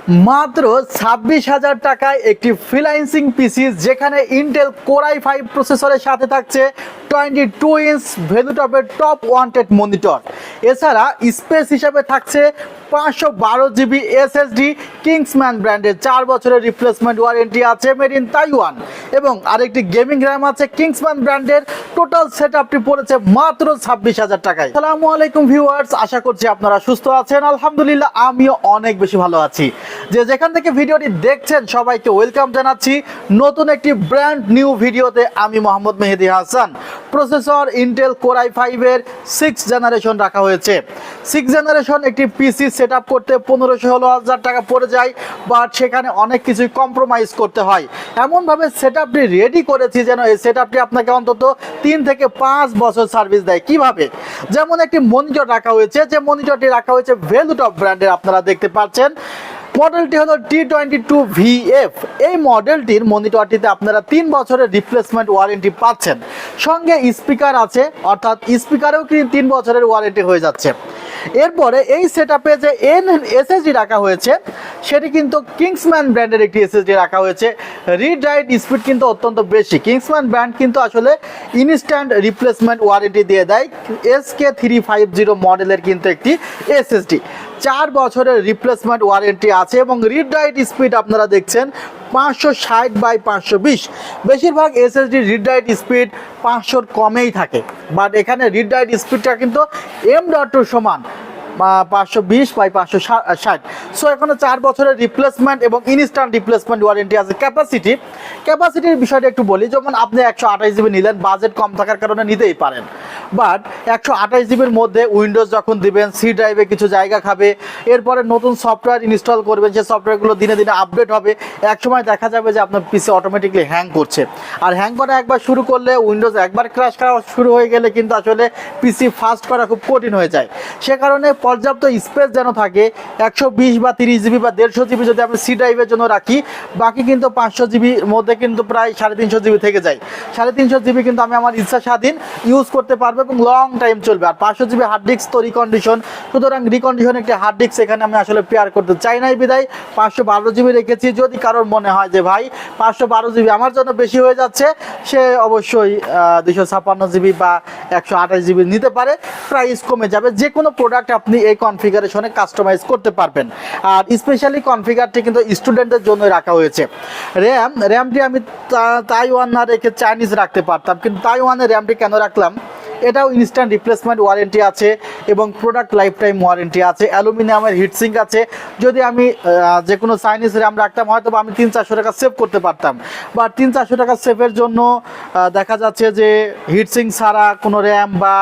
মাত্র 26,000 টাকায় একটি ফ্রিল্যান্সিং পিসি যেখানে ইন্টেল কোর i5 প্রসেসরের সাথে থাকছে 22 ইঞ্চ ভ্যালু টপের টপ ওয়ান্টেড মনিটর। এছাড়া স্পেস হিসাবে থাকছে 512 জিবি এসএসডি কিংসম্যান ব্র্যান্ডের 4 বছরের রিপ্লেসমেন্ট ওয়ারেন্টি আছে মেড ইন তাইওয়ান, এবং আরেকটি গেমিং র্যাম আছে কিংসম্যান ব্র্যান্ডের। টোটাল সেটআপটি পড়েছে মাত্র 26,000 টাকায়। আসসালামু আলাইকুম ভিউয়ার্স, আশা করছি আপনারা সুস্থ আছেন। আলহামদুলিল্লাহ আমিও অনেক বেশি ভালো আছি। যেখান থেকে ভিডিওটি দেখছেন সবাইকে ওয়েলকাম জানাচ্ছি নতুন একটি ব্র্যান্ড নিউ ভিডিওতে। আমি Mohammad Mehedi Hasan. Processor Intel core i5 এর 6 জেনারেশন রাখা হয়েছে। 6 জেনারেশন একটি পিসি সেট আপ করতে 15-16,000 টাকা পড়ে যায়, বাট সেখানে অনেক কিছুই কম্প্রোমাইজ করতে হয়। এমনভাবে সেট আপটি রেডি করেছি যেন এই সেট আপটি আপনাকে অন্তত 3 থেকে 5 বছর সার্ভিস দেয়। কিভাবে? যেমন একটি মনিটর রাখা হয়েছে, যে মনিটরটি রাখা হয়েছে ভ্যালুটপ ব্র্যান্ডের, আপনারা দেখতে পাচ্ছেন। মডেলটি হলো T22VF। এই মডেলটির মনিটরটিতে আপনারা 3 বছরের রিপ্লেসমেন্ট ওয়ারেন্টি পাচ্ছেন। সঙ্গে স্পিকার আছে, অর্থাৎ স্পিকারেও কিন্তু 3 বছরের ওয়ারেন্টি হয়ে যাচ্ছে। এরপরে এই সেটআপে যে এসএসডি রাখা হয়েছে সেটি কিন্তু কিংসম্যান ব্র্যান্ডের একটি এসএসডি রাখা হয়েছে। রিড রাইট স্পিড কিন্তু অত্যন্ত বেশি। কিংসম্যান ব্র্যান্ড কিন্তু আসলে ইনস্ট্যান্ট রিপ্লেসমেন্ট ওয়ারেন্টি দিয়ে দেয়। SK350 মডেলের কিন্তু একটি এসএসডি 4 বছরের রিপ্লেসমেন্ট ওয়ারেন্টি আছে, এবং রিড রাইট স্পিড আপনারা দেখছেন 560/520। বেশিরভাগ এসএসডি রিড রাইট স্পিড 500-র কমেই থাকে, বাট এখানে রিড রাইট স্পিডটা কিন্তু M.2 সমান 520/560। সো এখানে 4 বছরের রিপ্লেসমেন্ট এবং ইনস্ট্যান্ট রিপ্লেসমেন্ট ওয়ারেন্টি আছে। ক্যাপাসিটির বিষয়টা একটু বলি। যেমন আপনি 128 জিবি নিলেন, বাজেট কম থাকার কারণে নিতেই পারেন, বাট 128 জিবির মধ্যে উইন্ডোজ যখন দিবেন সি ড্রাইভে কিছু জায়গা খাবে। এরপরে নতুন সফটওয়্যার ইনস্টল করবেন, সেই সফটওয়্যারগুলো দিনে দিনে আপডেট হবে। একসময় দেখা যাবে যে আপনার পিসি অটোমেটিকলি হ্যাং করছে, আর হ্যাং করা একবার শুরু করলে, উইন্ডোজ একবার ক্র্যাশ করা শুরু হয়ে গেলে কিন্তু আসলে পিসি ফাস্ট করা খুব কঠিন হয়ে যায়। সে কারণে পর্যাপ্ত স্পেস যেন থাকে, 120 বা 30 জিবি বা 150 জিবি যদি আমি সি ড্রাইভের জন্য রাখি, বাকি কিন্তু 500 জিবির মধ্যে কিন্তু প্রায় 350 জিবি থেকে যায়। 350 জিবি কিন্তু আমি আমার ইচ্ছা স্বাধীন ইউজ করতে পারবো এবং লং টাইম চলবে। আর 500 জিবি হার্ড ডিস্ক তো রিকন্ডিশন, সুতরাং রিকন্ডিশন একটি হার্ড ডিস্ক এখানে আমি আসলে পেয়ার করতে চাই নাই, বিদায় 512 জিবি রেখেছি। যদি কারোর মনে হয় যে ভাই 512 জিবি আমার জন্য বেশি হয়ে যাচ্ছে, সে অবশ্যই 256 জিবি বা 128 জিবি নিতে পারে, প্রাইস কমে যাবে। যে কোনো প্রোডাক্ট আপনি এই কনফিগারেশনে কাস্টমাইজ করতে পারবেন। আর স্পেশালি কনফিগারটি কিন্তু স্টুডেন্টদের জন্য রাখা হয়েছে। র্যামটি আমি তাইওয়ান না রেখে চাইনিজ রাখতে পারতাম, কিন্তু তাইওয়ানের র্যামটি কেন রাখলাম? এটাও ইনস্ট্যান্ট রিপ্লেসমেন্ট ওয়ারেন্টি আছে এবং প্রোডাক্ট লাইফ টাইম ওয়ারেন্টি আছে। অ্যালুমিনিয়ামের হিটসিঙ্ক আছে। যদি আমি যে কোনো চাইনিজ র্যাম রাখতাম, হয়তো আমি 300-400 টাকা সেভ করতে পারতাম, বা 300-400 টাকা সেভের জন্য দেখা যাচ্ছে যে হিটসিঙ্ক ছাড়া কোনো র্যাম বা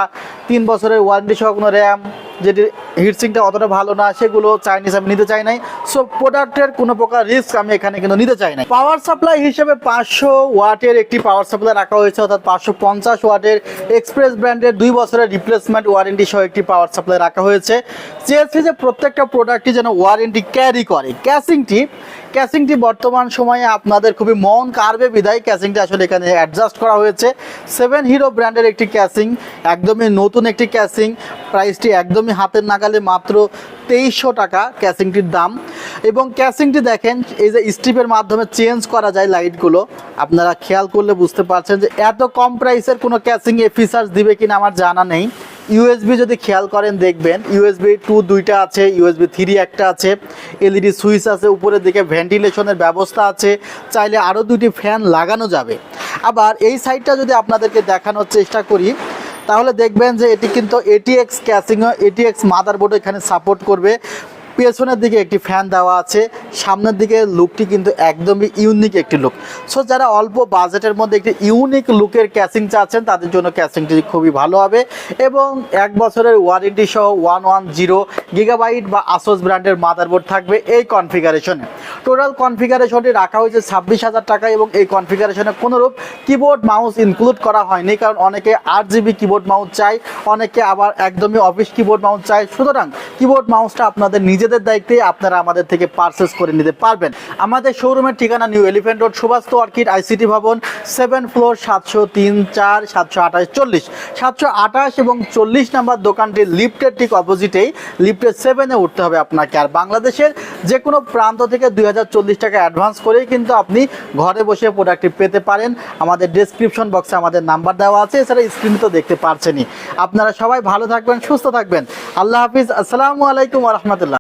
3 বছরের ওয়ারেন্টি সহ কোনো র্যাম যেটি হিটসিংটা অতটা ভালো না, সেগুলো চাইনিজ আমি নিতে চাই নাই। সো প্রোডাক্টের কোনো প্রকার রিস্ক আমি এখানে কিন্তু নিতে চাই নাই। পাওয়ার সাপ্লাই হিসেবে 500 ওয়াটের একটি পাওয়ার সাপ্লাই রাখা হয়েছে, অর্থাৎ 550 ওয়াটের এক্সপ্রেস ব্র্যান্ডের 2 বছরের রিপ্লেসমেন্ট ওয়ারেন্টি সহ একটি পাওয়ার সাপ্লাই রাখা হয়েছে। চেয়েছি যে প্রত্যেকটা প্রোডাক্টই যেন ওয়ারেন্টি ক্যারি করে। ক্যাসিংটি বর্তমান সময়ে আপনাদের খুবই মন কাড়বে, বিদায় ক্যাসিংটি আসলে এখানে অ্যাডজাস্ট করা হয়েছে। 7 হিরো ব্র্যান্ডের একটি ক্যাসিং, একদমই নতুন একটি ক্যাসিং। প্রাইসটি একদমই হাতের নাগালে, মাত্র 2300 টাকা ক্যাসিংটির দাম। এবং ক্যাসিংটি দেখেন, এই যে স্ট্রিপের মাধ্যমে চেঞ্জ করা যায় লাইটগুলো, আপনারা খেয়াল করলে বুঝতে পারছেন যে এত কম প্রাইসের কোনো ক্যাসিং এ ফিচার্স দিবে কিনা আমার জানা নেই। ইউএসবি যদি খেয়াল করেন দেখবেন USB 2 দুইটা আছে, USB 3 একটা আছে, LED সুইচ আছে, উপরের দিকে ভেন্টিলেশনের ব্যবস্থা আছে, চাইলে আরও 2টি ফ্যান লাগানো যাবে। আবার এই সাইডটা যদি আপনাদেরকে দেখানোর চেষ্টা করি, তাহলে দেখবেন যে এটি কিন্তু ATX ক্যাসিংও, ATX মাদারবোর্ড এখানে সাপোর্ট করবে। পেছনের দিকে একটি ফ্যান দেওয়া আছে, সামনের দিকে লুকটি কিন্তু একদমই ইউনিক একটি লুক। সো যারা অল্প বাজেটের মধ্যে একটি ইউনিক লুকের ক্যাসিং চাচ্ছেন, তাদের জন্য ক্যাসিংটি খুবই ভালো হবে। এবং 1 বছরের ওয়ারেন্টি সহ 110 গিগাবাইট বা আসোস ব্র্যান্ডের মাদারবোর্ড থাকবে এই কনফিগারেশনে। টোটাল কনফিগারেশনটি রাখা হয়েছে 26,000 টাকা, এবং এই কনফিগারেশনে কোনোরূপ কিবোর্ড মাউস ইনক্লুড করা হয়নি, কারণ অনেকে 8 জিবি কিবোর্ড মাউস চাই, অনেকে আবার একদমই অফিস কিবোর্ড মাউস চাই। সুতরাং কিবোর্ড মাউসটা আপনাদের নিজে নিজেদের দায়িত্বে আপনারা আমাদের থেকে পারচেস করে নিতে পারবেন। আমাদের শোরুমের ঠিকানা নিউ এলিফ্যান্ট রোড, সুভাস্তু অর্কিড আইসিটি ভবন, 7 ফ্লোর, 703-4, 728-40, 728 এবং 40 নাম্বার দোকানটি লিফটের ঠিক অপোজিটেই, লিফটের 7-এ উঠতে হবে আপনাকে। আর বাংলাদেশের যে কোনো প্রান্ত থেকে 2040 টাকা অ্যাডভান্স করেই কিন্তু আপনি ঘরে বসে প্রোডাক্টটি পেতে পারেন। আমাদের ডেসক্রিপশন বক্সে আমাদের নাম্বার দেওয়া আছে, এছাড়া স্ক্রিনে তো দেখতে পারছেনই। আপনারা সবাই ভালো থাকবেন, সুস্থ থাকবেন। আল্লাহ হাফিজ, আসসালামু আলাইকুম ওয়া রাহমাতুল্লাহ।